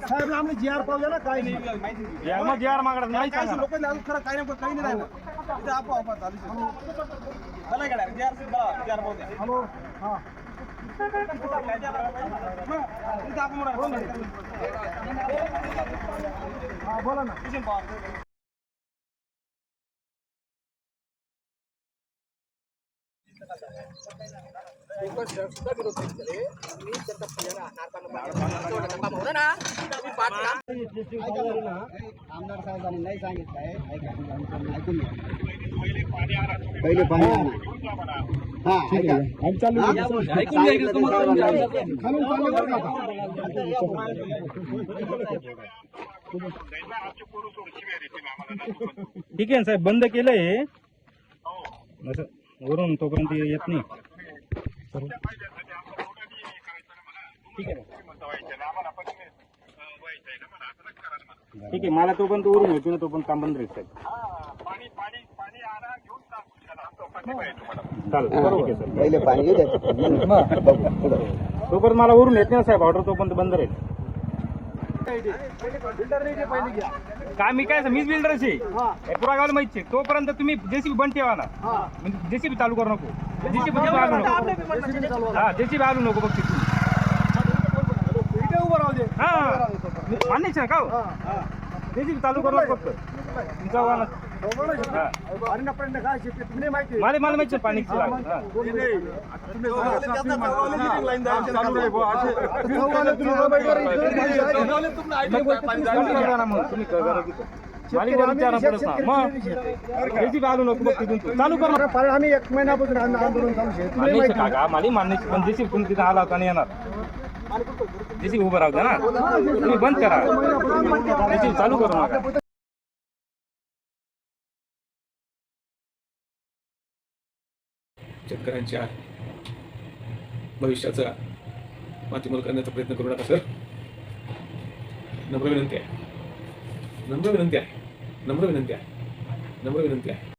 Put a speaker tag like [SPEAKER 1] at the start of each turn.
[SPEAKER 1] साहेब आम्ही जी आर पावले ना काय नाही जी आर मागणार नाही लोक खरं काही नाही राहिलं इथे आपोआप चालू चला गेला जी आर पावले हॅलो हां बोला ना आमदार साहेबांनी नाही सांगितलंय ऐकून पहिले पाणी हा
[SPEAKER 2] ठीक आहे साहेब, बंद केलंय असं वरून, तोपर्यंत येत नाही. ठीक आहे ठीक आहे, मला तोपर्यंत वरून येतो ना, तोपर्यंत काम बंद राहील साहेब.
[SPEAKER 1] पहिले पाणी
[SPEAKER 2] तोपर्यंत मला वरून येत नाही साहेब, ऑर्डर तोपर्यंत बंद राहील. काय मी काय मीच बिल्डरची पुरा गावाला माहिती आहे. तोपर्यंत तुम्ही जेसीबी बंद ठेवा ना, म्हणजे जेसीबी चालू करू नको, जेसीबी आलू नको, हा जेसीबी आलू नको बघ तिथून. हा मान्यच ना का जेसीबी चालू करू नको फक्त तुमचा वाहन. मला माहिती पाणीची आलू नको बघ तिथून चालू कर.
[SPEAKER 1] आम्ही 1 महिन्यापासून आंदोलन चालू
[SPEAKER 2] का मला मान्याची, पण जेसीबी तुम्ही तिथे आला होता नाही येणार, जेसीबी उभं राहू द्या ना, तुम्ही बंद करा, जेसीबी चालू करू नका.
[SPEAKER 3] शेतकऱ्यांच्या भविष्याचा मातीमोल करण्याचा प्रयत्न करू नका सर. नम्र विनंती आहे.